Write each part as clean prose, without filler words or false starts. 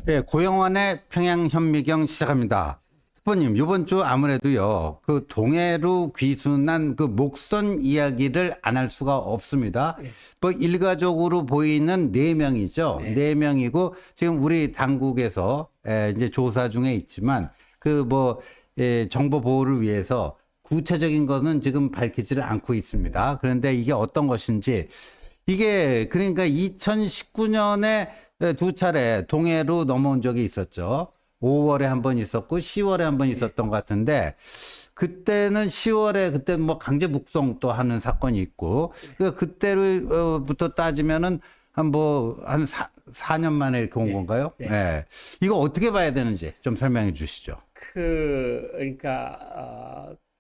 예, 고영환의 평양현미경 시작합니다. 스포님, 이번 주 아무래도요, 그 동해로 귀순한 그 목선 이야기를 안 할 수가 없습니다. 네. 뭐 일가족으로 보이는 네 명이죠. 네. 네 명이고 지금 우리 당국에서 이제 조사 중에 있지만 그 뭐 정보 보호를 위해서 구체적인 거는 지금 밝히지를 않고 있습니다. 그런데 이게 어떤 것인지 이게 그러니까 2019년에 두 차례 동해로 넘어온 적이 있었죠. 5월에 한 번 있었고 10월에 한 번 있었던 것 같은데 그때는 10월에 그때 뭐 강제 북송 또 하는 사건이 있고 그러니까 그때부터 따지면은 한 4년 만에 이렇게 온 건가요? 네. 네. 이거 어떻게 봐야 되는지 좀 설명해 주시죠. 그러니까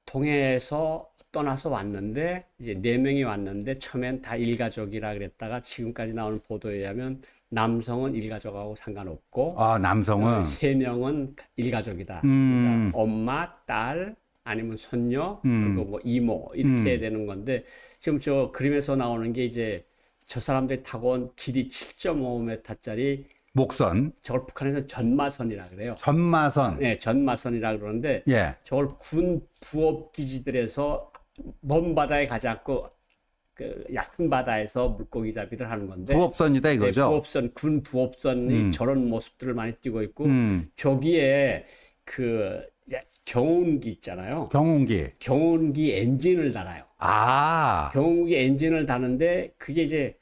동해에서 떠나서 왔는데 이제 네 명이 왔는데 처음엔 다 일가족이라 그랬다가 지금까지 나오는 보도에 의하면 남성은 일가족하고 상관없고 아, 남성은 세 명은 일가족이다. 음. 그러니까 엄마, 딸 아니면 손녀 그리고 뭐 이모 이렇게 해야 되는 건데 지금 저 그림에서 나오는 게 이제 저 사람들이 타고 온 길이 7.5m짜리 목선, 저걸 북한에서 전마선이라 그래요. 전마선. 네, 전마선이라 그러는데 예. 저걸 군 부업 기지들에서 먼 바다에 가지 않고 그 얕은 바다에서 물고기 잡이를 하는 건데 부업선이다 네, 이거죠. 부업선 군 부업선이 저런 모습들을 많이 띄고 있고 저기에 그 이제 경운기 있잖아요. 경운기 엔진을 달아요. 아, 경운기 엔진을 다는데 그게 이제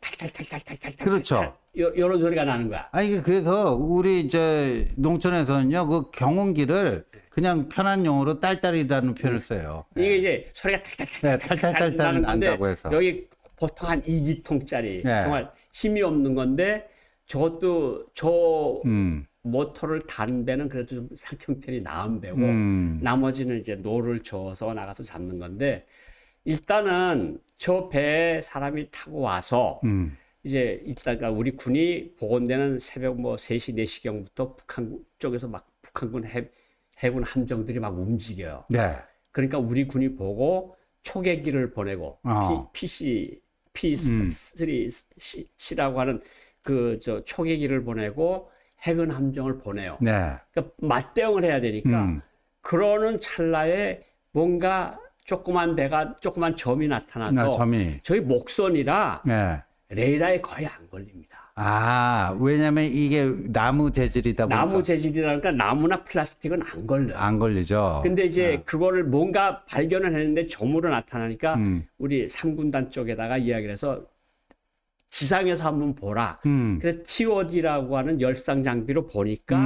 탈탈탈탈탈탈탈 그렇죠. 이런 소리가 나는 거야. 아니 그래서 우리 이제 농촌에서는요 그 경운기를 그냥 편한 용어로 딸딸이라는 표현을 써요. 이게 이제 소리가 네, 탈탈탈탈탈 탈탈탈탈 나는 건데 난다고 해서. 여기 보통 한 2기통짜리 네. 정말 힘이 없는 건데 저것도 저 모터를 단 배는 그래도 좀 상형편이 나은 배고 나머지는 이제 노를 저어서 나가서 잡는 건데 일단은 저 배에 사람이 타고 와서 이제 이따가 우리 군이 복원되는 새벽 뭐 3시, 4시경부터 북한 쪽에서 막 북한군 해군 함정들이 막 움직여요. 네. 그러니까 우리 군이 보고 초계기를 보내고 P3C라고 하는 그 저 초계기를 보내고 해군 함정을 보내요. 네. 그러니까 맞대응을 해야 되니까 그러는 찰나에 뭔가 조그만 점이 나타나서 점이. 저희 목선이라 네. 레이더에 거의 안 걸립니다. 아, 왜냐면 이게 나무 재질이다 보니까 나무 재질이라니까 나무나 플라스틱은 안 걸려요. 안 걸리죠. 근데 이제 그거를 뭔가 발견을 했는데 점으로 나타나니까 우리 3군단 쪽에다가 이야기를 해서 지상에서 한번 보라. 그래서 TOD라고 하는 열상 장비로 보니까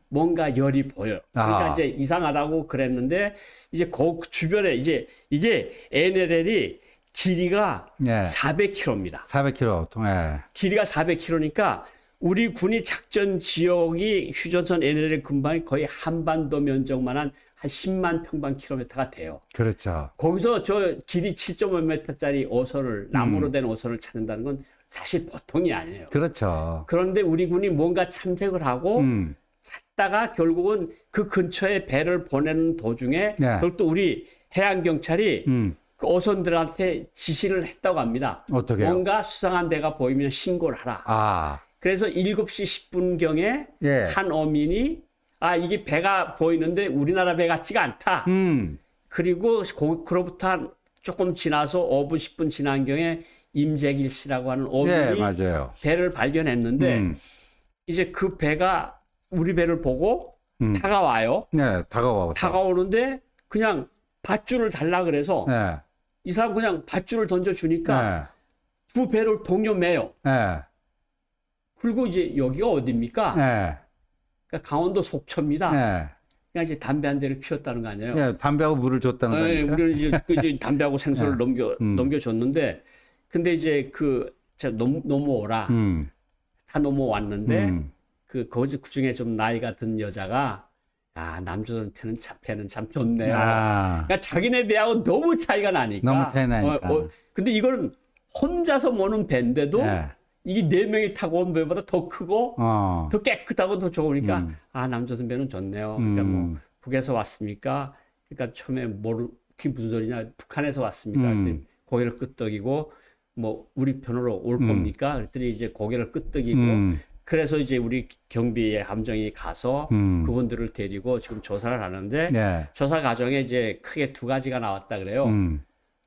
뭔가 열이 보여요. 그러니까 이제 이상하다고 그랬는데 이제 그 주변에 이제 이게 NLL이 길이가 네. 400km입니다. 400km. 네. 길이가 400km니까 우리 군이 작전 지역이 휴전선 NLL 근방이 거의 한반도 면적만한 한 10만 평방킬로미터가 돼요. 그렇죠. 거기서 저 길이 7.5m짜리 어선을 나무로 된 어선을 찾는다는 건 사실 보통이 아니에요. 그렇죠. 그런데 우리 군이 뭔가 참색을 하고 찾다가 결국은 그 근처에 배를 보내는 도중에 네. 결국 또 우리 해양 경찰이 그 어선들한테 지시를 했다고 합니다. 어떻게요? 뭔가 수상한 배가 보이면 신고를 하라. 아, 그래서 7시 10분경에 예. 한 어민이 이게 배가 보이는데 우리나라 배 같지가 않다. 그리고 그로부터 한 조금 지나서 5분 10분 지난 경에 임재길 씨라고 하는 어민이 예, 맞아요. 배를 발견했는데 이제 그 배가 우리 배를 보고 다가와요. 네, 다가와서. 다가오는데 그냥 밧줄을 달라 그래서 네. 이 사람 그냥 밧줄을 던져주니까 두 배를 동료매요. 네. 그리고 이제 여기가 어디입니까? 네. 그러니까 강원도 속초입니다. 네. 그냥 이제 담배 한 대를 피웠다는 거 아니에요? 예, 담배하고 물을 줬다는 거니까. 우리는 이제 담배하고 생수를 넘겨줬는데, 근데 이제 제가 넘어오라. 다 넘어왔는데, 그 중에 좀 나이가 든 여자가, 남조선 배는 참 좋네요. 그러니까 자기네 배하고 너무 차이가 나니까. 너무 차이 나니까. 근데 이거는 혼자서 모는 배인데도, 이게 4명이 타고 온 배보다 더 크고 더 깨끗하고 더 좋으니까 남조선 배는 좋네요. 그러니까 뭐 북에서 왔습니까? 그러니까 처음에 그게 무슨 소리냐? 북한에서 왔습니까? 그랬더니 고개를 끄덕이고 뭐 우리 편으로 올 겁니까? 그랬더니 이제 고개를 끄덕이고 그래서 이제 우리 경비의 함정이 가서 그분들을 데리고 지금 조사를 하는데 예. 조사 과정에 이제 크게 두 가지가 나왔다 그래요.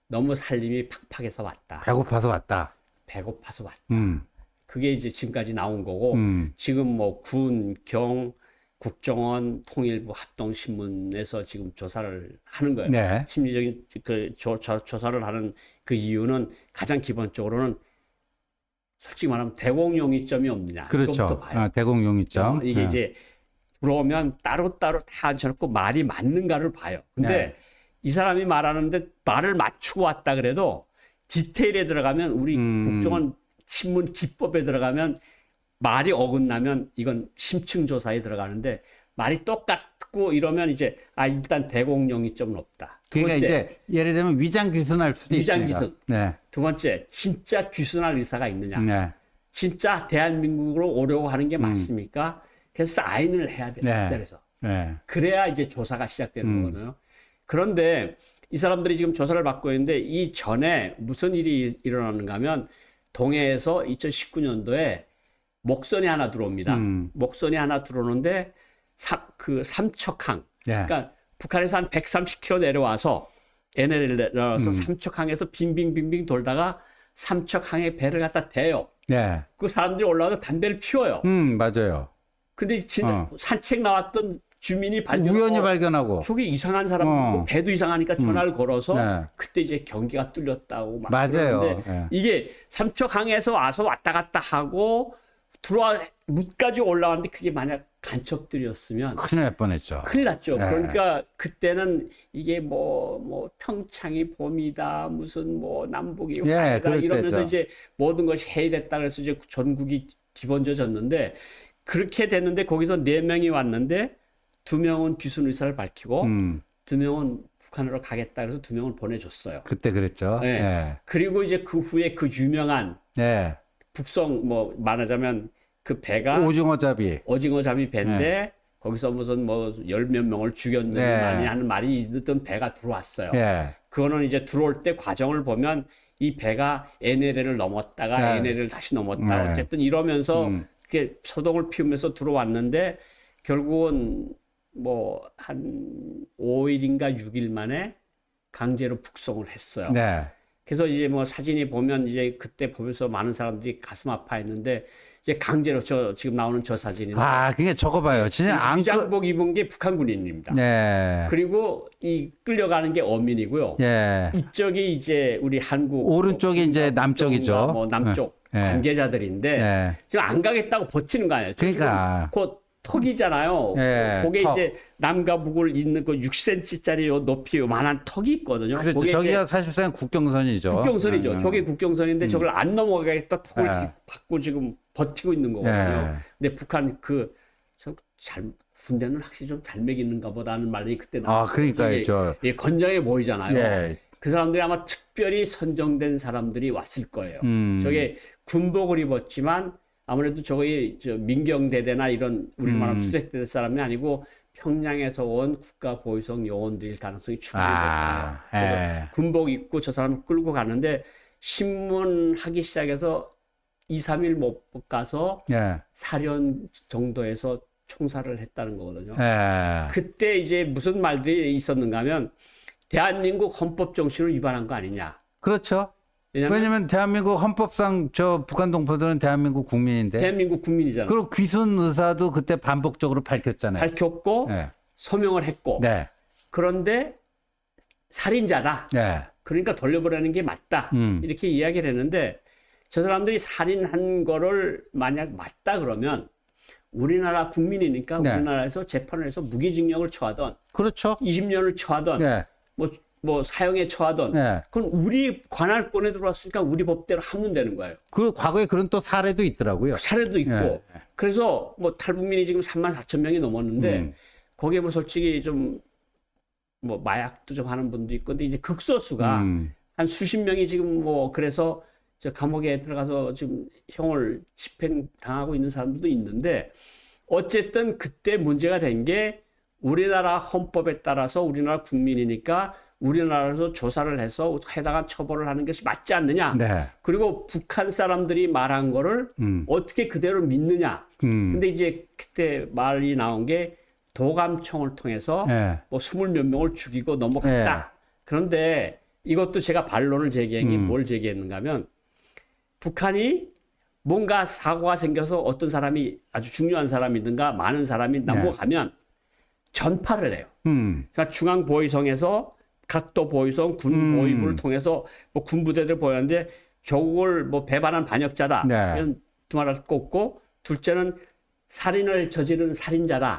너무 살림이 팍팍해서 왔다. 배고파서 왔다. 배고파서 왔다. 음. 그게 이제 지금까지 나온 거고 지금 뭐 군, 경, 국정원, 통일부, 합동신문에서 지금 조사를 하는 거예요. 네. 심리적인 그 조사를 하는 그 이유는 가장 기본적으로는 솔직히 말하면 대공용이점이 없느냐. 그렇죠. 이것부터 봐요. 대공용이점. 이게 예. 이제 들어오면 따로따로 다 앉혀놓고 말이 맞는가를 봐요. 근데 네. 이 사람이 말하는데 말을 맞추고 왔다 그래도 디테일에 들어가면 우리 국정원 신문 기법에 들어가면 말이 어긋나면 이건 심층 조사에 들어가는데 말이 똑같고 이러면 이제 일단 대공용이점은 없다. 두 그러니까 번째, 이제 예를 들면 위장 귀순할 수도 위장 있습니다. 귀순. 네. 두 번째, 진짜 귀순할 의사가 있느냐. 네. 진짜 대한민국으로 오려고 하는 게 맞습니까? 그래서 사인을 해야 돼요. 네. 그 자리에서. 네. 그래야 이제 조사가 시작되는 거거든요. 그런데 이 사람들이 지금 조사를 받고 있는데 이 전에 무슨 일이 일어나는가 하면 동해에서 2019년도에 목선이 하나 들어옵니다. 목선이 하나 들어오는데 그 삼척항. 네. 그러니까 북한에서 한 130km 내려와서 NLL 내려와서 삼척항에서 빙빙빙빙 돌다가 삼척항에 배를 갖다 대요. 네. 그 사람들이 올라와서 담배를 피워요. 맞아요. 근데 산책 나왔던 주민이 발견하고 우연히 발견하고. 저기 이상한 사람도 있고 배도 이상하니까 전화를 걸어서 네. 그때 이제 경기가 뚫렸다고 막 맞아요. 그러는데 예. 이게 삼척항에서 와서 왔다 갔다 하고 들어와 뭇까지 올라왔는데 그게 만약 간첩들이었으면 큰일 날 뻔했죠. 큰일 났죠. 네. 그러니까 그때는 이게 뭐 평창이 봄이다 무슨 뭐 남북이 예, 화해다 그럴 이러면서 때죠. 이제 모든 것이 해이됐다 그래서 이제 전국이 뒤번져졌는데 그렇게 됐는데 거기서 4명이 왔는데 2명은 귀순 의사를 밝히고 2명은 북한으로 가겠다 그래서 2명을 보내줬어요. 그때 그랬죠. 네. 예. 그리고 이제 그 후에 그 유명한 예. 북송 뭐 말하자면 그 배가 오징어잡이. 오징어 잡이 배인데 거기서 무슨 뭐 10몇 명을 죽였느니 네. 많이 하는 말이 있던 배가 들어왔어요. 예. 그거는 이제 들어올 때 과정을 보면 이 배가 NLL을 넘었다가 네. NLL을 다시 넘었다. 네. 어쨌든 이러면서 이렇게 소동을 피우면서 들어왔는데 결국은 뭐 한 5일인가 6일 만에 강제로 북송을 했어요. 네. 그래서 이제 뭐 사진이 보면 이제 그때 보면서 많은 사람들이 가슴 아파했는데 이제 강제로 지금 나오는 저 사진인데 그게 저거 봐요. 진짜 안 위장복 입은 게 북한 군인입니다. 네. 그리고 이 끌려가는 게 어민이고요. 예. 이쪽이 이제 우리 한국 오른쪽이 이제 남쪽이죠. 뭐 남쪽 예. 관계자들인데 예. 지금 안 가겠다고 버티는 거 아니에요. 그러니까. 곧 턱이잖아요. 예, 그게 턱. 이제 남과 북을 잇는 그 6cm짜리 요 높이 요만한 턱이 있거든요. 그렇죠. 그게 이제 저기가 사실상 국경선이죠. 국경선이죠. 저게 국경선인데 저걸 안 넘어가겠다 턱을 예. 이렇게 받고 지금 버티고 있는 거거든요. 예. 근데 북한 군대는 확실히 좀 잘 먹이는가 보다는 말이 그때 나왔어요. 그러니까요. 건장해 보이잖아요. 예. 그 사람들이 아마 특별히 선정된 사람들이 왔을 거예요. 음. 저게 군복을 입었지만 아무래도 민경대대나 이런 우리 말하는 수색대 사람이 아니고 평양에서 온 국가보위성 요원들일 가능성이 충분히 높아요. 그래서 예. 군복 입고 저 사람을 끌고 가는데 신문하기 시작해서 2, 3일 못 가서 예. 사련 정도에서 총살을 했다는 거거든요. 예. 그때 이제 무슨 말들이 있었는가 하면 대한민국 헌법 정신을 위반한 거 아니냐. 그렇죠. 왜냐면 대한민국 헌법상 저 북한 동포들은 대한민국 국민인데. 대한민국 국민이잖아. 그리고 귀순 의사도 그때 반복적으로 밝혔잖아요. 밝혔고 네. 소명을 했고 네. 그런데 살인자다. 네. 그러니까 돌려보내는 게 맞다. 이렇게 이야기를 했는데 저 사람들이 살인한 거를 만약 맞다 그러면 우리나라 국민이니까 네. 우리나라에서 재판을 해서 무기징역을 처하던 그렇죠. 20년을 처하던 네. 뭐 사형에 처하던 네. 그건 우리 관할권에 들어왔으니까 우리 법대로 하면 되는 거예요. 그 과거에 그런 또 사례도 있더라고요. 사례도 있고 네. 그래서 뭐 탈북민이 지금 34,000명이 넘었는데 거기에 뭐 솔직히 좀 뭐 마약도 좀 하는 분도 있고 근데 이제 극소수가 한 수십 명이 지금 뭐 그래서 저 감옥에 들어가서 지금 형을 집행당하고 있는 사람들도 있는데 어쨌든 그때 문제가 된 게 우리나라 헌법에 따라서 우리나라 국민이니까 우리나라에서 조사를 해서 해당한 처벌을 하는 것이 맞지 않느냐. 네. 그리고 북한 사람들이 말한 거를 어떻게 그대로 믿느냐. 근데 이제 그때 말이 나온 게 도감청을 통해서 네. 뭐 20몇 명을 죽이고 넘어갔다. 네. 그런데 이것도 제가 반론을 제기한 게 뭘 제기했는가 하면 북한이 뭔가 사고가 생겨서 어떤 사람이 아주 중요한 사람이든가 많은 사람이 넘어가면 전파를 해요. 그러니까 중앙보위성에서 각도 보위성, 군 보위부를 통해서 뭐 군부대들 보였는데 조국을 뭐 배반한 반역자다. 네. 이런 두말할 거 없고 둘째는 살인을 저지른 살인자다.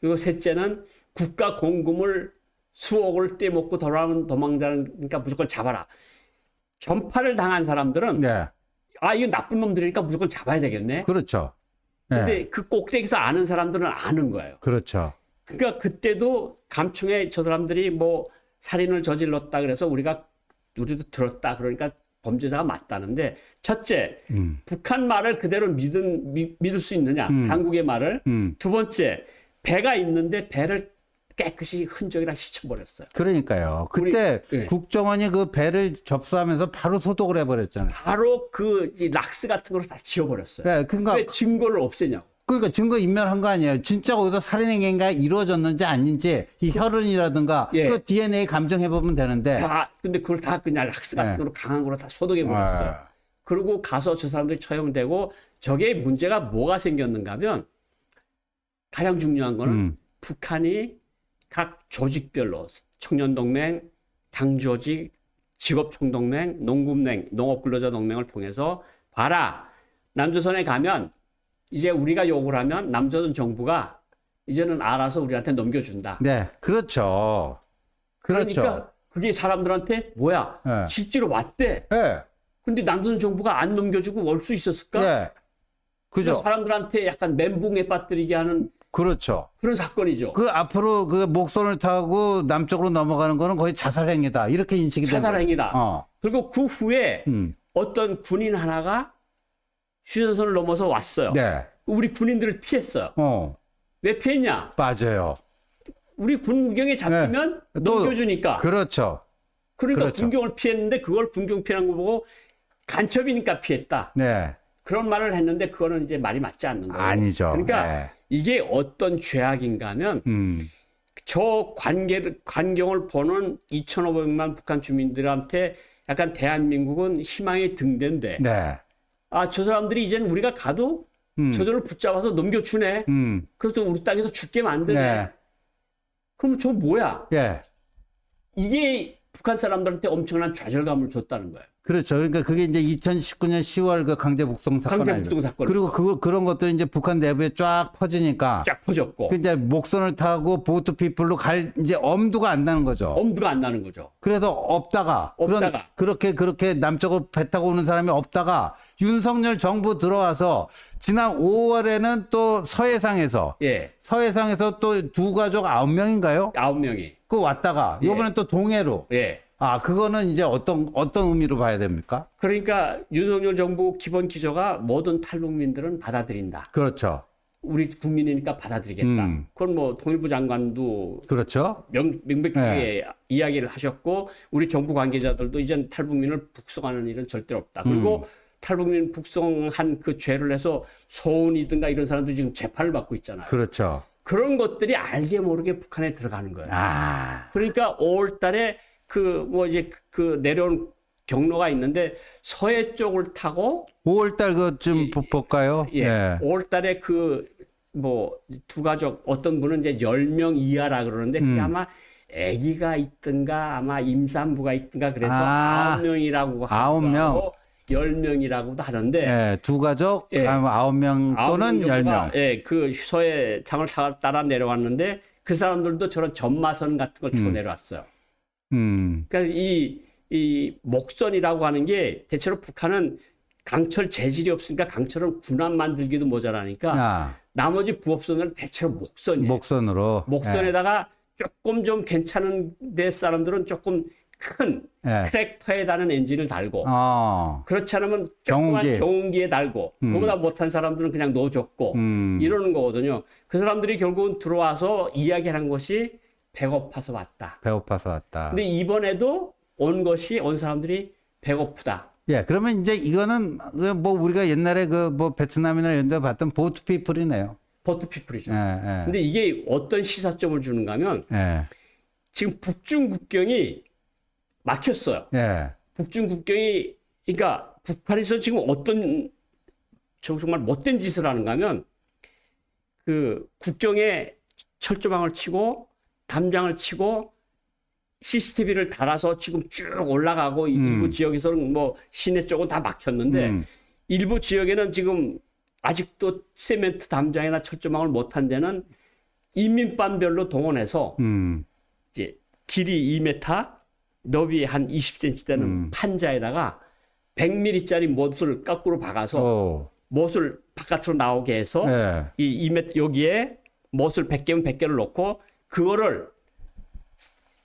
그리고 셋째는 국가 공금을 수억을 떼먹고 돌아오는 도망자니까 무조건 잡아라. 전파를 당한 사람들은 네. 아 이거 나쁜 놈들이니까 무조건 잡아야 되겠네. 그렇죠. 네. 근데 그 꼭대기에서 아는 사람들은 아는 거예요. 그렇죠. 그러니까 그때도 감청에 저 사람들이 뭐 살인을 저질렀다 그래서 우리도 들었다 그러니까 범죄자가 맞다는데 첫째 북한 말을 그대로 믿을 수 있느냐 당국의 말을 두 번째 배가 있는데 배를 깨끗이 흔적이랑 씻어버렸어요. 그러니까요. 그때 네. 국정원이 그 배를 접수하면서 바로 소독을 해버렸잖아요. 바로 그 락스 같은 걸로 다 지워버렸어요. 네, 그러니까 왜 증거를 없애냐고. 그러니까 증거 인멸한 거 아니에요. 진짜 거기서 살인 행위가 이루어졌는지 아닌지 이 혈흔이라든가 예. 그 DNA 감정해 보면 되는데. 근데 그걸 다 그냥 락스 같은 네. 걸로 강한 걸로 다 소독해 버렸어요. 그리고 가서 저 사람들이 처형되고 저게 문제가 뭐가 생겼는가 하면 가장 중요한 거는 북한이 각 조직별로 청년동맹, 당조직, 직업총동맹, 농군맹, 농업근로자동맹을 통해서 봐라. 남조선에 가면 이제 우리가 욕을 하면 남조선 정부가 이제는 알아서 우리한테 넘겨준다. 네, 그렇죠. 그렇죠. 그러니까 그게 사람들한테 뭐야? 네. 실제로 왔대. 네. 근데 남조선 정부가 안 넘겨주고 올 수 있었을까? 네. 그죠. 그래서 사람들한테 약간 멘붕에 빠뜨리게 하는 그렇죠. 그런 사건이죠. 그 앞으로 그 목선을 타고 남쪽으로 넘어가는 거는 거의 자살행위다. 이렇게 인식이 된 거예요. 자살행위다. 그리고 그 후에 어떤 군인 하나가 휴전선을 넘어서 왔어요. 네. 우리 군인들을 피했어요. 왜 피했냐? 맞아요. 우리 군경에 잡히면 네. 또 넘겨주니까. 그렇죠. 그러니까 그렇죠. 군경을 피했는데 그걸 군경 피한 거 보고 간첩이니까 피했다. 네. 그런 말을 했는데 그거는 이제 말이 맞지 않는 거예요. 아니죠. 그러니까 네. 이게 어떤 죄악인가 하면 저 관경을 보는 2,500만 북한 주민들한테 약간 대한민국은 희망의 등대인데 네. 아, 저 사람들이 이제는 우리가 가도 저절로 붙잡아서 넘겨주네. 그래서 우리 땅에서 죽게 만드네. 네. 그럼 저 뭐야? 예. 이게 북한 사람들한테 엄청난 좌절감을 줬다는 거예요. 그렇죠. 그러니까 그게 이제 2019년 10월 그 강제 북송 사건 강제 아니에요? 북송 사건. 그리고 그런 것들이 이제 북한 내부에 쫙 퍼지니까 쫙 퍼졌고 그 이제 목선을 타고 보트 피플로 갈 이제 엄두가 안 나는 거죠. 엄두가 안 나는 거죠. 그래서 없다가 그렇게 남쪽으로 배 타고 오는 사람이 없다가 윤석열 정부 들어와서 지난 5월에는 또 서해상에서 예. 또 두 가족 9명인가요? 9명이. 그 왔다가 예. 이번엔 또 동해로. 예. 아, 그거는 이제 어떤 의미로 봐야 됩니까? 그러니까 윤석열 정부 기본 기조가 모든 탈북민들은 받아들인다. 그렇죠. 우리 국민이니까 받아들이겠다. 그건 뭐 통일부 장관도 그렇죠. 명백하게 이야기를 하셨고 우리 정부 관계자들도 이젠 탈북민을 북송하는 일은 절대 없다. 그리고 탈북민 북송한 그 죄를 해서 소은이든가 이런 사람들이 지금 재판을 받고 있잖아요. 그렇죠. 그런 것들이 알게 모르게 북한에 들어가는 거예요. 아. 그러니까 5월 달에 그 내려온 경로가 있는데 서해 쪽을 타고 5월 달 그 좀 볼까요? 예. 5월 달에 두 가족 어떤 분은 이제 10명 이하라 그러는데 그게 아마 아기가 있든가 아마 임산부가 있든가 그래서 9명이라고 하고 10명이라고도 하는데 예, 두 가족 예. 9명 또는 10명. 예, 그 서해 상을 따라 내려왔는데 그 사람들도 저런 전마선 같은 걸 타고 내려왔어요. 그러니까 이 목선이라고 하는 게 대체로 북한은 강철 재질이 없으니까 강철은 군함 만들기도 모자라니까 나머지 부업선은 대체로 목선이에요. 목선으로. 목선에다가 조금 좀 괜찮은 데 사람들은 조금 큰 트랙터에 다는 엔진을 달고 그렇지 않으면 조그만 경운기에 달고 그보다 못한 사람들은 그냥 놓아줬고 이러는 거거든요. 그 사람들이 결국은 들어와서 이야기하는 것이 배고파서 왔다. 배고파서 왔다. 근데 이번에도 온 사람들이 배고프다. 예, 그러면 이제 이거는 뭐 우리가 옛날에 그 뭐 베트남이나 이런 데 봤던 보트 피플이네요. 보트 피플이죠. 예, 예. 근데 이게 어떤 시사점을 주는가 하면 예. 지금 북중 국경이 막혔어요. 예. 북중 국경이 그러니까 북한에서 지금 어떤 정말 못된 짓을 하는가 하면 그 국경에 철조망을 치고 담장을 치고 CCTV를 달아서 지금 쭉 올라가고 일부 지역에서는 뭐 시내 쪽은 다 막혔는데 일부 지역에는 지금 아직도 세멘트 담장이나 철조망을 못한 데는 인민반별로 동원해서 이제 길이 2m, 너비 한 20cm 되는 판자에다가 100mm짜리 못을 거꾸로 박아서 못을 바깥으로 나오게 해서 예. 이 2m 여기에 못을 100개면 100개를 놓고 그거를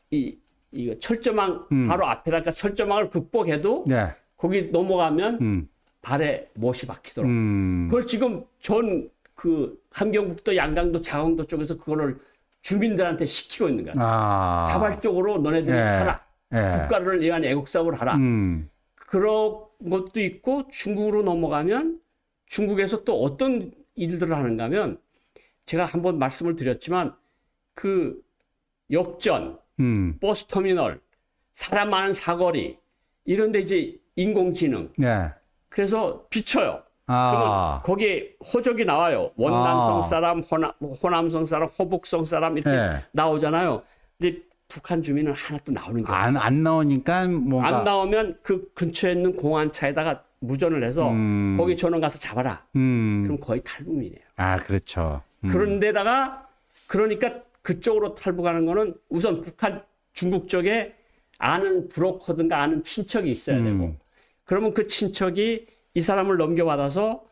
이거 철조망 바로 앞에다가 철조망을 극복해도 예. 거기 넘어가면 발에 못이 박히도록 그걸 지금 전 그 함경북도, 양강도, 장흥도 쪽에서 그거를 주민들한테 시키고 있는 거야. 아. 자발적으로 너네들이 예. 하라. 예. 국가를 위한 애국사업을 하라. 그런 것도 있고 중국으로 넘어가면 중국에서 또 어떤 일들을 하는가 하면 제가 한번 말씀을 드렸지만 그 역전, 버스터미널, 사람 많은 사거리 이런 데 이제 인공지능 예. 그래서 비춰요. 아. 그러면 거기에 호적이 나와요. 원단성 사람, 호남성 사람, 호북성 사람 이렇게 네. 나오잖아요. 근데 북한 주민은 하나도 나오는 게 없어요. 안 나오니까 뭔가 안 나오면 그 근처에 있는 공안차에다가 무전을 해서 거기 전원 가서 잡아라. 그럼 거의 탈북민이에요. 아, 그렇죠. 그런데다가 그러니까 그쪽으로 탈북하는 거는 우선 북한 중국 쪽에 아는 브로커든가 아는 친척이 있어야 되고 그러면 그 친척이 이 사람을 넘겨받아서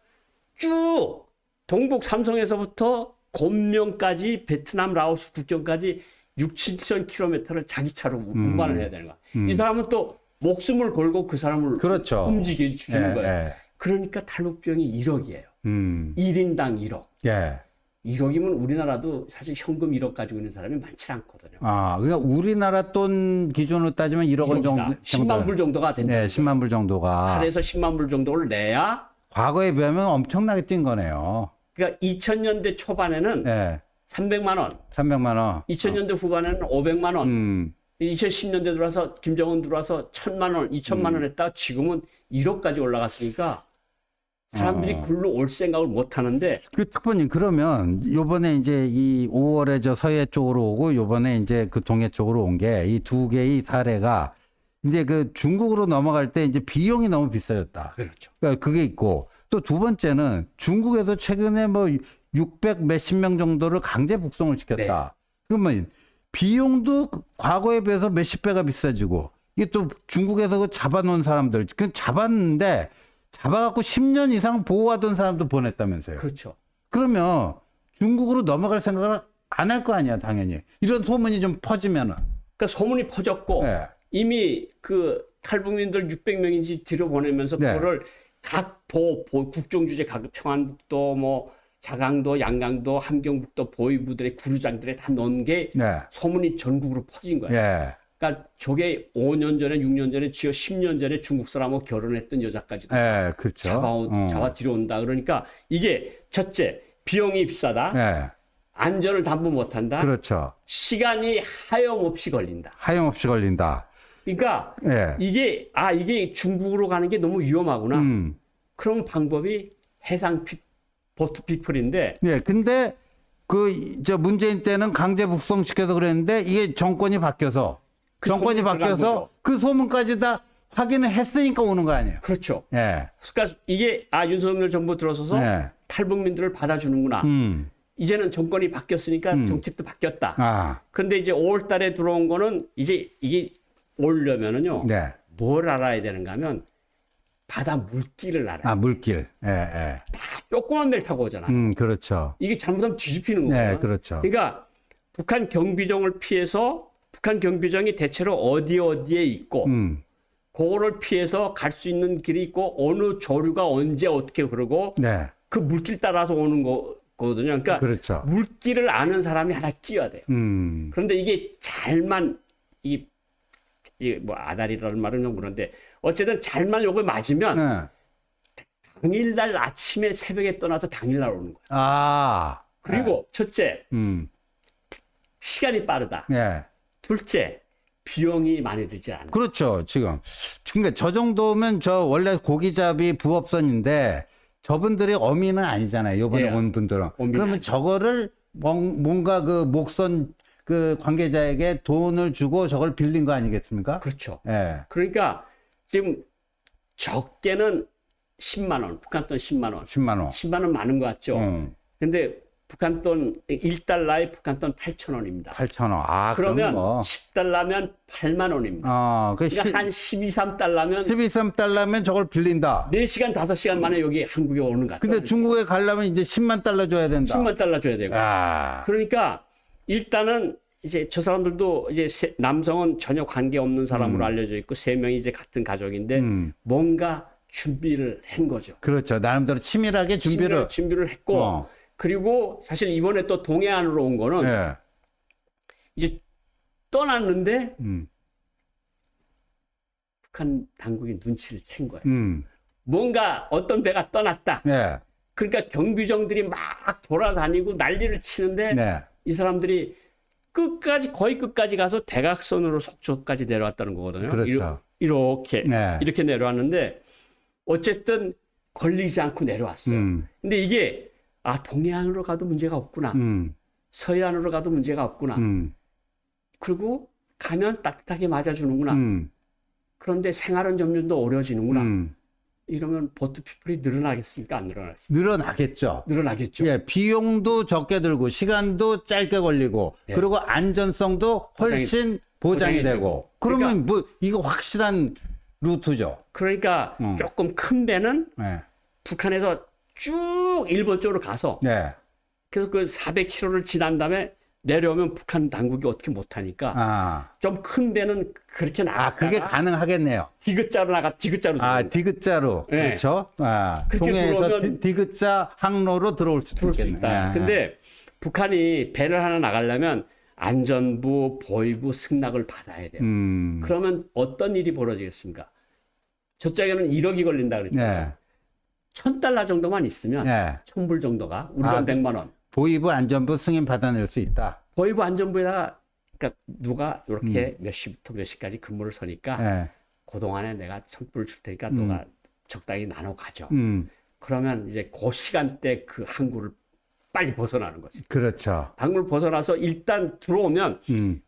쭉 동북 삼성에서부터 곤명까지 베트남 라오스 국경까지 6, 7천 킬로미터를 자기 차로 운반을 해야 되는 거야. 이 사람은 또 목숨을 걸고 그 사람을 그렇죠. 움직여 주는 예, 거예요. 예. 그러니까 탈북비용이 1억이에요. 1인당 1억. 예. 1억이면 우리나라도 사실 현금 1억 가지고 있는 사람이 많지 않거든요. 아, 그러니까 우리나라 돈 기준으로 따지면 1억 원 정도. 10만 불 정도가 된다. 네, 10만 불 정도가. 8에서 10만 불 정도를 내야 과거에 비하면 엄청나게 뛴 거네요. 그러니까 2000년대 초반에는 예. 300만 원, 300만 원. 2000년대 후반에는 500만 원, 2010년대 들어와서 김정은 들어와서 1000만 원, 2000만 원 했다가 지금은 1억까지 올라갔으니까 사람들이 글로 올 생각을 못 하는데 그 특보님 그러면 요번에 이제 이 5월에 저 서해 쪽으로 오고 요번에 이제 그 동해 쪽으로 온 게 이 두 개의 사례가 이제 그 중국으로 넘어갈 때 이제 비용이 너무 비싸졌다. 그렇죠. 그러니까 그게 있고 또 두 번째는 중국에서 최근에 뭐 600 몇십 명 정도를 강제 북송을 시켰다. 그러면 비용도 과거에 비해서 몇십 배가 비싸지고 이게 또 중국에서 그 잡아놓은 사람들 그 잡았는데 잡아갖고 10년 이상 보호하던 사람도 보냈다면서요. 그렇죠. 그러면 중국으로 넘어갈 생각을 안 할 거 아니야, 당연히. 이런 소문이 좀 퍼지면은. 그러니까 소문이 퍼졌고 네. 이미 그 탈북민들 600명인지 들여보내면서 네. 그거를 각 국정주재 각 평안북도 뭐 자강도, 양강도, 함경북도 보위부들의 구류장들에 다 넣은 게 네. 소문이 전국으로 퍼진 거예요. 예. 그러니까 저게 5년 전에, 6년 전에, 지어 10년 전에 중국 사람하고 결혼했던 여자까지도 예, 그렇죠. 잡아 들여온다. 그러니까 이게 첫째, 비용이 비싸다. 예. 안전을 담보 못한다. 그렇죠. 시간이 하염없이 걸린다. 하염없이 걸린다. 그러니까 예. 이게 중국으로 가는 게 너무 위험하구나. 그런 방법이 보트 피플인데 예, 근데 저 문재인 때는 강제 북송시켜서 그랬는데 이게 정권이 바뀌어서 그 정권이 소문이 들어간 바뀌어서 거죠. 그 소문까지 다 확인을 했으니까 오는 거 아니에요. 그렇죠. 예. 그러니까 이게 윤석열 정부 들어서서 네. 탈북민들을 받아주는구나. 이제는 정권이 바뀌었으니까 정책도 바뀌었다. 아. 그런데 이제 5월 달에 들어온 거는 이제 이게 오려면은요. 네. 뭘 알아야 되는가 하면 바다 물길을 알아요. 아, 물길. 예, 예. 조그만 배를 타고 오잖아. 그렇죠. 이게 잘못하면 뒤집히는 거예요. 네, 그렇죠. 그러니까 북한 경비정을 피해서 북한 경비정이 대체로 어디에 있고 그거를 피해서 갈 수 있는 길이 있고 어느 조류가 언제 어떻게 그러고 네. 그 물길 따라서 오는 거 거거든요. 그러니까 그렇죠. 물기를 아는 사람이 하나 끼어야 돼요. 그런데 이게 잘만 뭐 아다리라는 말은 좀 그런데 어쨌든 잘만 요걸 맞으면 네. 당일날 아침에 새벽에 떠나서 당일날 오는 거예요. 아. 그리고 첫째, 시간이 빠르다. 예. 둘째, 비용이 많이 들지 않아요. 그렇죠. 지금. 그러니까 저 정도면 저 원래 고기잡이 부업선인데 저분들이 어민은 아니잖아요. 요번에 예. 온 분들은. 어민이 그러면 아니죠. 저거를 뭔가 그 목선 그 관계자에게 돈을 주고 저걸 빌린 거 아니겠습니까? 그렇죠. 예. 그러니까 지금 적게는 10만 원, 북한 돈 10만 원. 10만 원. 10만 원 많은 것 같죠. 근데 북한 돈 1달러에 북한 돈 8천 원입니다. 8천 원. 아, 그러면 뭐. 10달러면 8만 원입니다. 그 그러니까 한 12, 3달러면 13달러면 저걸 빌린다. 4시간, 5시간 만에 여기 한국에 오는 것 같아요. 근데 중국에 가려면 이제 10만 달러 줘야 된다. 10만 달러 줘야 되고. 아. 그러니까 일단은 이제 저 사람들도 이제 남성은 전혀 관계 없는 사람으로 알려져 있고 3명이 이제 같은 가족인데 뭔가 준비를 한 거죠. 그렇죠. 나름대로 치밀하게 준비를 했고 그리고 사실 이번에 또 동해안으로 온 거는 예. 이제 떠났는데 북한 당국이 눈치를 챈 거예요. 뭔가 어떤 배가 떠났다. 예. 그러니까 경비정들이 막 돌아다니고 난리를 치는데 네. 이 사람들이 거의 끝까지 가서 대각선으로 속초까지 내려왔다는 거거든요. 그렇죠. 이렇게 네. 이렇게 내려왔는데 어쨌든 걸리지 않고 내려왔어요. 근데 이게 동해안으로 가도 문제가 없구나. 서해안으로 가도 문제가 없구나. 그리고 가면 따뜻하게 맞아주는구나. 그런데 생활은 점점 더 어려워지는구나. 이러면 보트피플이 늘어나겠습니까? 안 늘어나겠습니까? 늘어나겠죠. 늘어나겠죠. 예, 비용도 적게 들고 시간도 짧게 걸리고 예. 그리고 안전성도 훨씬 보장이 되고 그러면 뭐 이거 확실한 루트죠. 그러니까 조금 큰 배는 예. 북한에서 쭉 일본 쪽으로 가서 예. 그래서 그 400km를 지난 다음에 내려오면 북한 당국이 어떻게 못하니까 좀 큰 배는 그렇게 나갔다가 그게 가능하겠네요. 디귿자로 디귿자로. 네. 그렇죠. 그렇게 동해에서 들어오면 디귿자 항로로 들어올 수도 있겠네요. 있다. 근데 북한이 배를 하나 나가려면 안전부, 보위부 승낙을 받아야 돼요. 그러면 어떤 일이 벌어지겠습니까? 저쪽에는 1억이 걸린다 그랬잖아요. 네. 1,000달러 정도만 있으면 네. 1,000불 정도가 우리 돈 100만 원. 보위부 안전부 승인 받아낼 수 있다. 보위부 안전부에다가 그러니까 누가 이렇게 몇 시부터 몇 시까지 근무를 서니까 네. 그동안에 내가 1,000불 줄 테니까 너가 적당히 나눠 가져. 그러면 이제 그 시간대 그 항구를 빨리 벗어나는 거지. 그렇죠. 항구를 벗어나서 일단 들어오면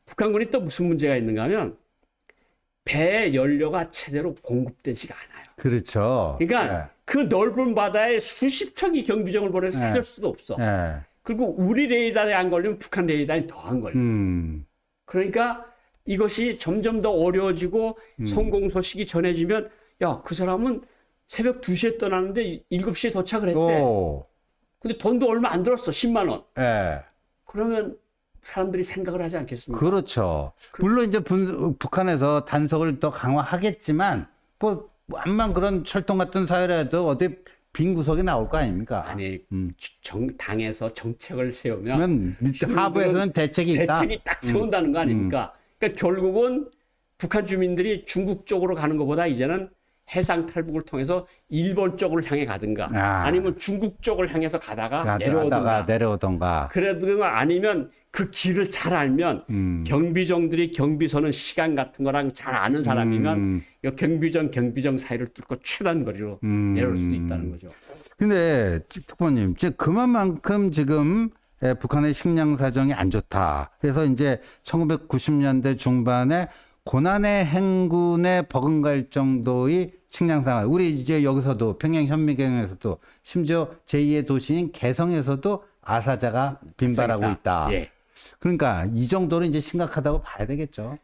북한군이 또 무슨 문제가 있는가 하면 배 연료가 제대로 공급되지가 않아요. 그렇죠. 그러니까 그 넓은 바다에 수십 척이 경비정을 보내서 살릴 수도 없어. 그리고 우리 레이더에 안 걸리면 북한 레이더에 더 안 걸려. 그러니까 이것이 점점 더 어려워지고 성공 소식이 전해지면 야, 그 사람은 새벽 2시에 떠나는데 7시에 도착을 했대. 근데 돈도 얼마 안 들었어. 10만 원. 그러면 사람들이 생각을 하지 않겠습니까? 그렇죠. 물론 이제 북한에서 단속을 더 강화하겠지만 뭐 암만 그런 철통 같은 사회라도 어디 빈 구석이 나올 거 아닙니까? 아니 당에서 정책을 세우면 하부에서는 대책이 있다. 대책이 딱 세운다는 거 아닙니까? 그러니까 결국은 북한 주민들이 중국 쪽으로 가는 것보다 이제는 해상 탈북을 통해서 일본 쪽을 향해 가든가 아니면 중국 쪽을 향해서 가다가 내려오던가. 그래도 아니면 그 길을 잘 알면 경비정들이 경비서는 시간 같은 거랑 잘 아는 사람이면 이 경비정 사이를 뚫고 최단 거리로 내려올 수도 있다는 거죠. 근데 특보님, 그만큼 지금 북한의 식량 사정이 안 좋다. 그래서 이제 1990년대 중반에 고난의 행군에 버금갈 정도의 식량 상황. 우리 이제 여기서도 평양 현미경에서도 심지어 제2의 도시인 개성에서도 아사자가 빈발하고 있다. 예. 그러니까 이 정도로 이제 심각하다고 봐야 되겠죠.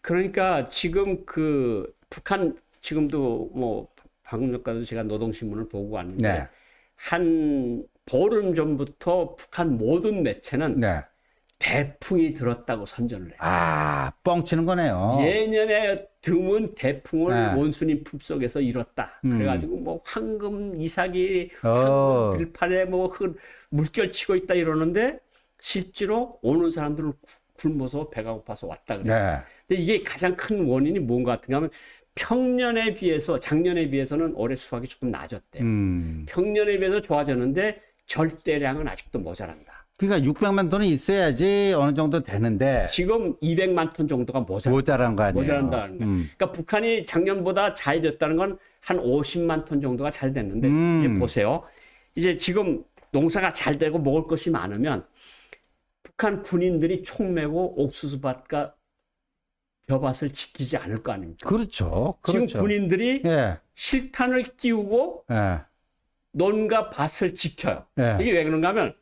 그러니까 지금 그 북한 지금도 뭐 방금 전까지도 제가 노동신문을 보고 왔는데 한 보름 전부터 북한 모든 매체는 대풍이 들었다고 선전을 해요. 아, 뻥치는 거네요. 예년에 드문 대풍을 네. 원수님 품속에서 이뤘다. 그래가지고 뭐 황금 이삭이 어. 황금 들판에 뭐 물결 치고 있다 이러는데 실제로 오는 사람들은 굶어서 배가 고파서 왔다 그래요. 네. 근데 이게 가장 큰 원인이 뭔가 같은가 하면 평년에 비해서 작년에 비해서는 올해 수확이 조금 낮았대요. 평년에 비해서 좋아졌는데 절대량은 아직도 모자란다. 그러니까 600만 톤이 있어야지 어느 정도 되는데 지금 200만 톤 정도가 모자란 거 아니에요. 모자란다는 거예요. 그러니까 북한이 작년보다 잘 됐다는 건 한 50만 톤 정도가 잘 됐는데 이제 보세요. 이제 지금 농사가 잘 되고 먹을 것이 많으면 북한 군인들이 총 메고 옥수수밭과 벼밭을 지키지 않을 거 아닙니까? 그렇죠. 그렇죠. 지금 군인들이 예. 실탄을 띄우고 예. 논과 밭을 지켜요. 예. 이게 왜 그런가 하면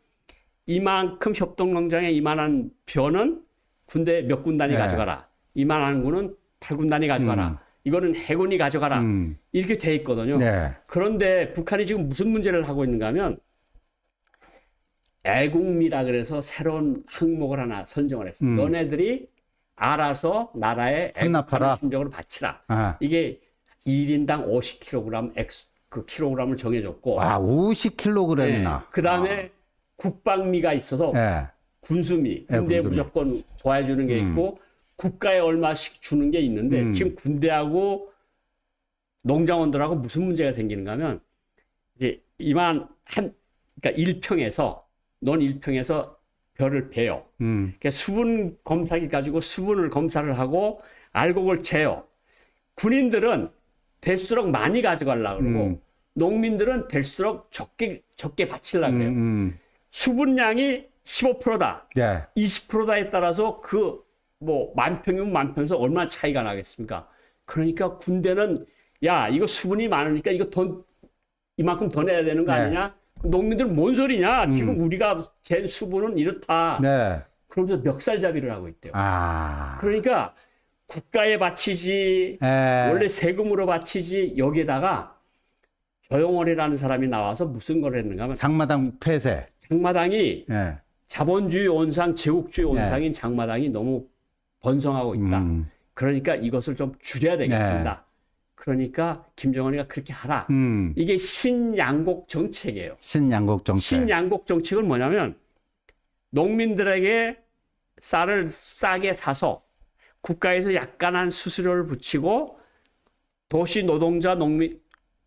이만큼 협동농장에 이만한 벼는 군대 몇 군단이 예. 가져가라. 이만한 군은 8군단이 가져가라. 이거는 해군이 가져가라. 이렇게 돼 있거든요. 네. 그런데 북한이 지금 무슨 문제를 하고 있는가 하면 애국미라 그래서 새로운 항목을 하나 선정을 했어요. 너네들이 알아서 나라에 헌납하라. 애국하는 심정으로 바치라. 아. 이게 1인당 50kg 그 킬로그램을 정해줬고 와, 50kg이나. 그 다음에 국방미가 있어서 예. 군수미, 군대에 군수미. 무조건 도와주는 게 있고 국가에 얼마씩 주는 게 있는데 지금 군대하고 농장원들하고 무슨 문제가 생기는가 하면 이제 그러니까 1평에서 논 1평에서 벼를 베요. 그러니까 수분 검사기 가지고 수분을 검사를 하고 알곡을 재요. 군인들은 될수록 많이 가져가려고 그러고 농민들은 될수록 적게 바치려고 그래요. 수분량이 15%다. 예. 20%다에 따라서 뭐 만평이면 만평에서 얼마나 차이가 나겠습니까? 그러니까 군대는 야, 이거 수분이 많으니까 이거 이만큼 더 내야 되는 거 네. 아니냐? 농민들은 뭔 소리냐? 지금 우리가 잰 수분은 이렇다. 네. 그러면서 멱살잡이를 하고 있대요. 아. 그러니까 국가에 바치지, 예. 원래 세금으로 바치지, 여기에다가 조영원이라는 사람이 나와서 무슨 걸 했는가 하면 장마당 폐쇄. 장마당이 예. 자본주의 온상, 제국주의 온상인 장마당이 너무 번성하고 있다. 그러니까 이것을 좀 줄여야 되겠습니다. 그러니까 김정은이가 그렇게 하라. 이게 신양곡 정책이에요. 신양곡 정책. 신양곡 정책은 뭐냐면 농민들에게 쌀을 싸게 사서 국가에서 약간한 수수료를 붙이고 도시 노동자 농민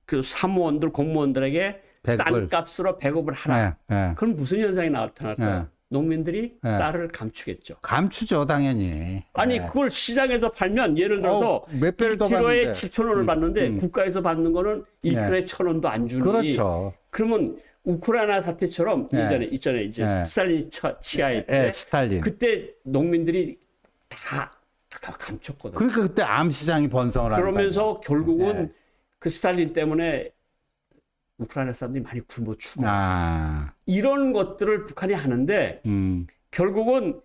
그 사무원들 공무원들에게 배급을. 싼 값으로 배급을 하라. 예. 예. 그럼 무슨 현상이 나타날까요? 네. 농민들이 네. 쌀을 감추겠죠. 감추죠, 당연히. 아니 예. 그걸 시장에서 팔면 예를 들어서 몇 배를 더 1kg에 받는데. 7,000원을 받는데 국가에서 받는 거는 1kg에 1,000원도 안 주니 그렇죠. 그러면 우크라이나 사태처럼 네. 이전에 이제 네. 스탈린 치하일 때 예, 스탈린. 그때 농민들이 다 감췄거든요. 그러니까 그때 암시장이 번성을 하는 그러면서 결국은 네. 그 스탈린 때문에 우크라이나 사람들이 많이 굶어 죽어. 아. 이런 것들을 북한이 하는데 결국은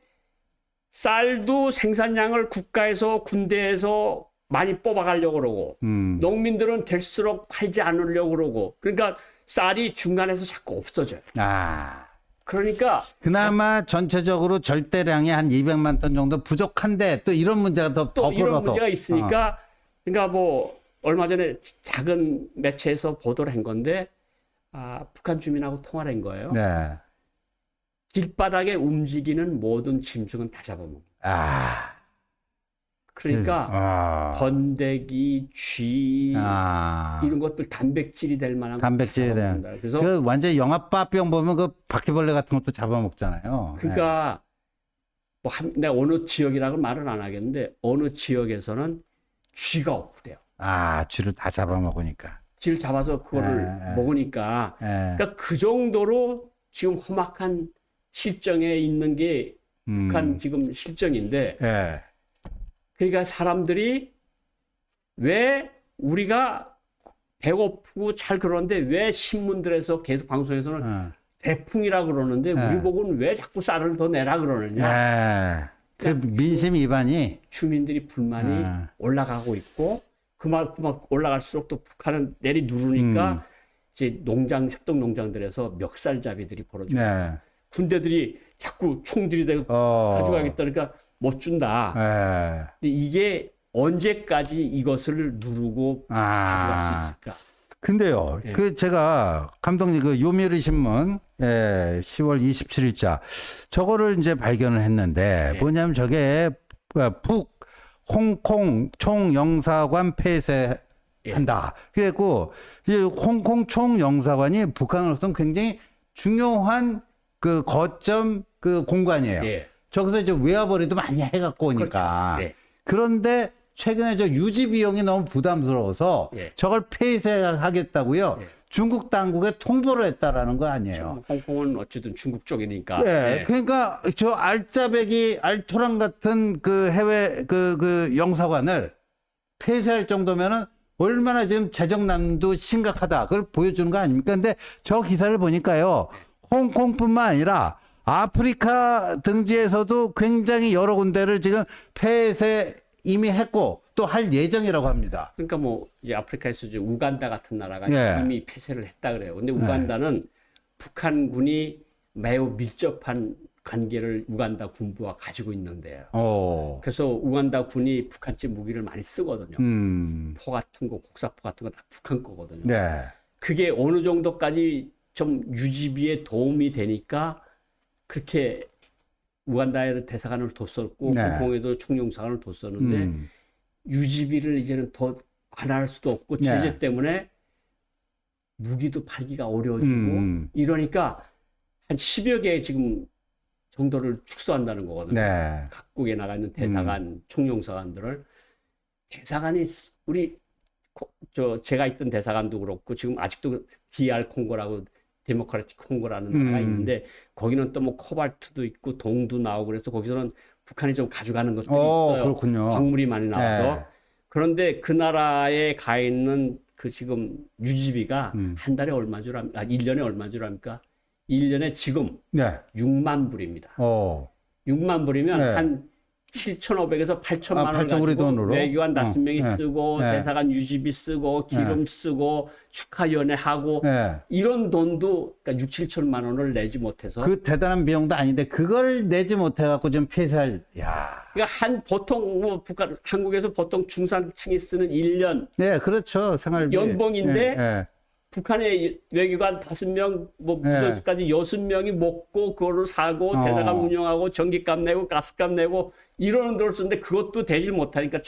쌀도 생산량을 국가에서 군대에서 많이 뽑아가려고 그러고 농민들은 될수록 팔지 않으려고 그러고 그러니까 쌀이 중간에서 자꾸 없어져요. 아. 그러니까 그나마 전체적으로 절대량이 한 200만 톤 정도 부족한데 또 이런 문제가 더 또 이런 벌어서. 문제가 있으니까 그러니까 뭐 얼마 전에 작은 매체에서 보도를 한 건데 북한 주민하고 통화를 한 거예요. 네. 길바닥에 움직이는 모든 짐승은 다 잡아먹는. 아. 그러니까 번데기, 쥐 이런 것들 단백질이 될 만한 단백질에 대한. 그래서 그 완전 영화 빠병 보면 그 바퀴벌레 같은 것도 잡아먹잖아요. 그러니까 뭐 내가 어느 지역이라고 말은 안 하겠는데 어느 지역에서는 쥐가 없대요. 아, 쥐를 다 잡아먹으니까. 쥐를 잡아서 그거를 먹으니까 예. 그러니까 그 정도로 지금 험악한 실정에 있는 게 북한 지금 실정인데 예. 그러니까 사람들이 왜 우리가 배고프고 잘 그러는데 왜 신문들에서 계속 방송에서는 대풍이라 그러는데 우리 보고는 왜 자꾸 쌀을 더 내라 그러느냐. 예. 그 민심 위반이 주민들이 불만이 올라가고 있고 그만큼 올라갈수록 또 북한은 내리 누르니까 이제 협동 농장들에서 멱살잡이들이 벌어지고 네. 군대들이 자꾸 총 들이대고 가져가겠다 그러니까 못 준다. 예. 근데 이게 언제까지 이것을 누르고 가져갈 수 있을까? 근데요, 예. 그 제가 감독님 그 요미우리 신문 10월 27일자 저거를 이제 발견을 했는데 예. 뭐냐면 저게 북 홍콩 총영사관 폐쇄한다. 그래고 이 홍콩 총영사관이 북한으로서는 굉장히 중요한 그 거점 그 공간이에요. 예. 저기서 이제 외화벌이도 많이 해갖고 오니까. 그렇죠. 예. 그런데 최근에 저 유지 비용이 너무 부담스러워서 예. 저걸 폐쇄하겠다고요. 예. 중국 당국에 통보를 했다라는 거 아니에요. 홍콩은 어쨌든 중국 쪽이니까. 네, 예. 그러니까 저 알짜배기 알토란 같은 그 해외 그 영사관을 폐쇄할 정도면은 얼마나 지금 재정난도 심각하다. 그걸 보여주는 거 아닙니까? 근데 저 기사를 보니까요. 홍콩뿐만 아니라 아프리카 등지에서도 굉장히 여러 군데를 지금 폐쇄 이미 했고 또 할 예정이라고 합니다. 그러니까 뭐 이제 아프리카에서 이제 우간다 같은 나라가 예. 이미 폐쇄를 했다 그래요. 근데 우간다는 북한군이 매우 밀접한 관계를 우간다 군부와 가지고 있는데요. 그래서 우간다 군이 북한제 무기를 많이 쓰거든요. 포 같은 거, 곡사포 같은 거 다 북한 거거든요. 네. 그게 어느 정도까지 좀 유지비에 도움이 되니까 그렇게 우간다에 대사관을 뒀었고 네. 홍콩에도 총영사관을 뒀었는데 유지비를 이제는 더 관할할 수도 없고 제재 네. 때문에 무기도 팔기가 어려워지고 이러니까 한 10여 개 지금 정도를 축소한다는 거거든요. 네. 각국에 나가 있는 대사관, 총영사관들을 대사관이 우리 제가 있던 대사관도 그렇고 지금 아직도 DR 콩고라고 데모크라틱 콩고라는 나라가 있는데 거기는 또 뭐 코발트도 있고 동도 나오고 그래서 거기서는 북한이 좀 가져가는 것들이 있어요. 그렇군요. 광물이 많이 나와서. 네. 그런데 그 나라에 가 있는 그 지금 유지비가 한 달에 얼마 줄 압니까? 1년에 얼마 줄 압니까? 1년에 지금 네. 6만 불입니다. 6만 불이면 네. 한 7,500에서 8천만 원 8천 우리 가지고 돈으로? 외교관 5명이 네. 쓰고 네. 대사관 유지비 쓰고 기름 쓰고 축하연회 하고 네. 이런 돈도 그러니까 6, 7천만 원을 내지 못해서 그 대단한 비용도 아닌데 그걸 내지 못해갖고 지금 폐쇄할. 야. 그러니까 한 보통 뭐 북한 한국에서 보통 중산층이 쓰는 1년 네, 그렇죠. 생활비. 연봉인데 네. 북한의 외교관 5명, 뭐 부서까지 6명이 먹고 그거를 사고 대사관 운영하고 전기값 내고 가스값 내고 이러는 돈을 쓰는데 그것도 되질 못하니까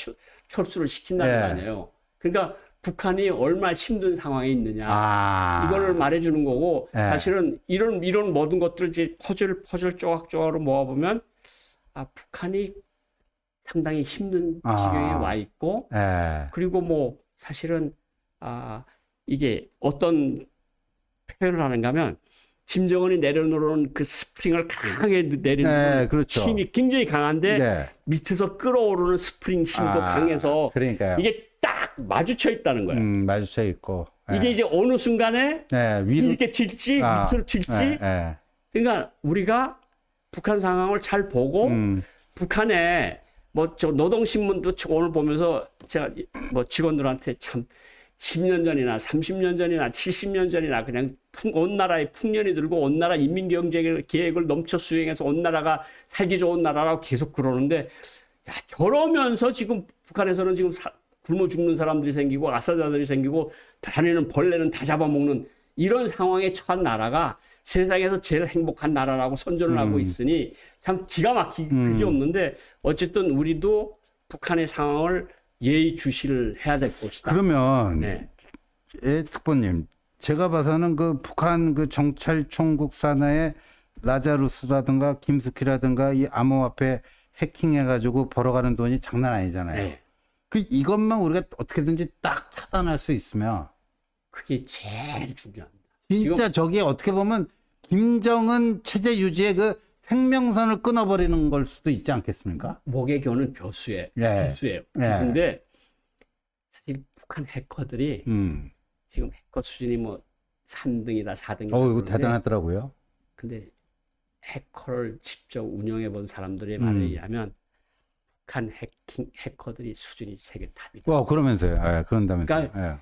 철수를 시킨다는 거 아니에요. 그러니까 북한이 얼마나 힘든 상황에 있느냐 이거를 말해주는 거고 사실은 이런 모든 것들을 이제 퍼즐 조각조각으로 모아보면 북한이 상당히 힘든 지경에 와 있고 그리고 뭐 사실은 이게 어떤 표현을 하는가 하면 김정은이 내려놓은 그 스프링을 강하게 내리는 그렇죠. 힘이 굉장히 강한데 밑에서 끌어오르는 스프링 힘도 강해서 그러니까요. 이게 딱 마주쳐 있다는 거예요. 마주쳐 있고. 이게 이제 어느 순간에 위로 이렇게 칠지 밑으로 칠지 그러니까 우리가 북한 상황을 잘 보고 북한에 뭐 저 노동신문도 오늘 보면서 제가 뭐 직원들한테 참 10년 전이나 30년 전이나 70년 전이나 그냥 온 나라에 풍년이 들고 온 나라 인민경제 계획을 넘쳐 수행해서 온 나라가 살기 좋은 나라라고 계속 그러는데 야, 저러면서 지금 북한에서는 지금 굶어 죽는 사람들이 생기고 아사자들이 생기고 다니는 벌레는 다 잡아먹는 이런 상황에 처한 나라가 세상에서 제일 행복한 나라라고 선전을 하고 있으니 참 기가 막히기 그게 없는데 어쨌든 우리도 북한의 상황을 예의주시를 해야 될 것이다. 그러면 특보님, 제가 봐서는 그 북한 그 정찰총국 산하의 라자루스라든가 김숙희라든가 이 암호화폐 해킹해가지고 벌어가는 돈이 장난 아니잖아요. 그 이것만 우리가 어떻게든지 딱 차단할 수 있으면 그게 제일 중요합니다. 진짜 저게 어떻게 보면 김정은 체제 유지의 그 생명선을 끊어버리는 걸 수도 있지 않겠습니까? 목에 겨는 교수예요. 교수인데 사실 북한 해커들이 지금 해커 수준이 뭐 3등이다 4등이다. 이거 대단하더라고요. 근데 해커를 직접 운영해 본 사람들의 말에 의하면 북한 해커들이 수준이 세계 탑이다. 그러면서요. 그런다면서요. 그러니까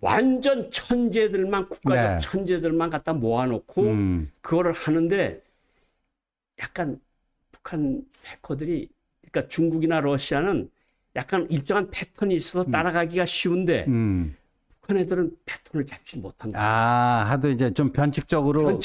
완전 천재들만 국가적 천재들만 갖다 모아놓고 그거를 하는데 약간 북한 해커들이 그러니까 중국이나 러시아는 약간 일정한 패턴이 있어서 따라가기가 쉬운데 북한 애들은 패턴을 잡지 못한다. 아, 하도 이제 좀 변칙적으로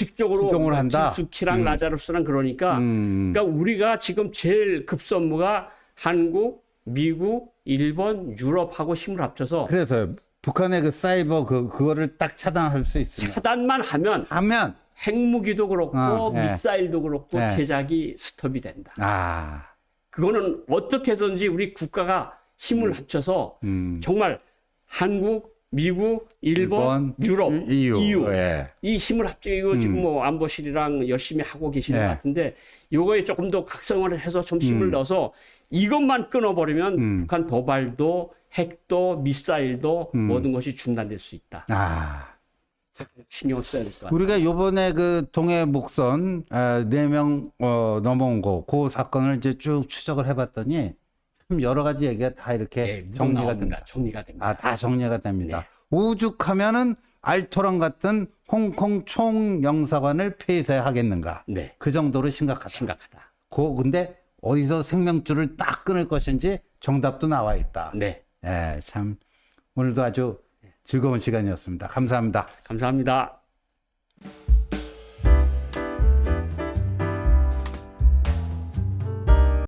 이동을 한다. 칠수키랑 라자루스랑 그러니까 그러니까 우리가 지금 제일 급선무가 한국, 미국, 일본, 유럽하고 힘을 합쳐서 그래서 북한의 그 사이버 그거를 딱 차단할 수 있으면 차단만 하면 핵무기도 그렇고 네. 미사일도 그렇고 네. 제작이 스톱이 된다. 아, 그거는 어떻게 해서든지 우리 국가가 힘을 합쳐서 정말 한국, 미국, 일본, 유럽, EU 예. 이 힘을 합치고 지금 뭐 안보실이랑 열심히 하고 계시는 네. 것 같은데 요거에 조금 더 각성을 해서 좀 힘을 넣어서 이것만 끊어버리면 북한 도발도 핵도 미사일도 모든 것이 중단될 수 있다. 아. 신경 써야 될 것 같아요. 우리가 요번에 그 동해 목선 4명 넘어온 그 사건을 이제 쭉 추적을 해봤더니 참 여러 가지 얘기가 다 이렇게 네, 정리가 된다. 정리가 됩니다. 아, 다 정리가 됩니다. 오죽하면은 알토란 같은 홍콩 총영사관을 폐쇄하겠는가. 네, 그 정도로 심각하다. 심각하다. 근데 어디서 생명줄을 딱 끊을 것인지 정답도 나와 있다. 네, 참 오늘도 아주 즐거운 시간이었습니다. 감사합니다. 감사합니다.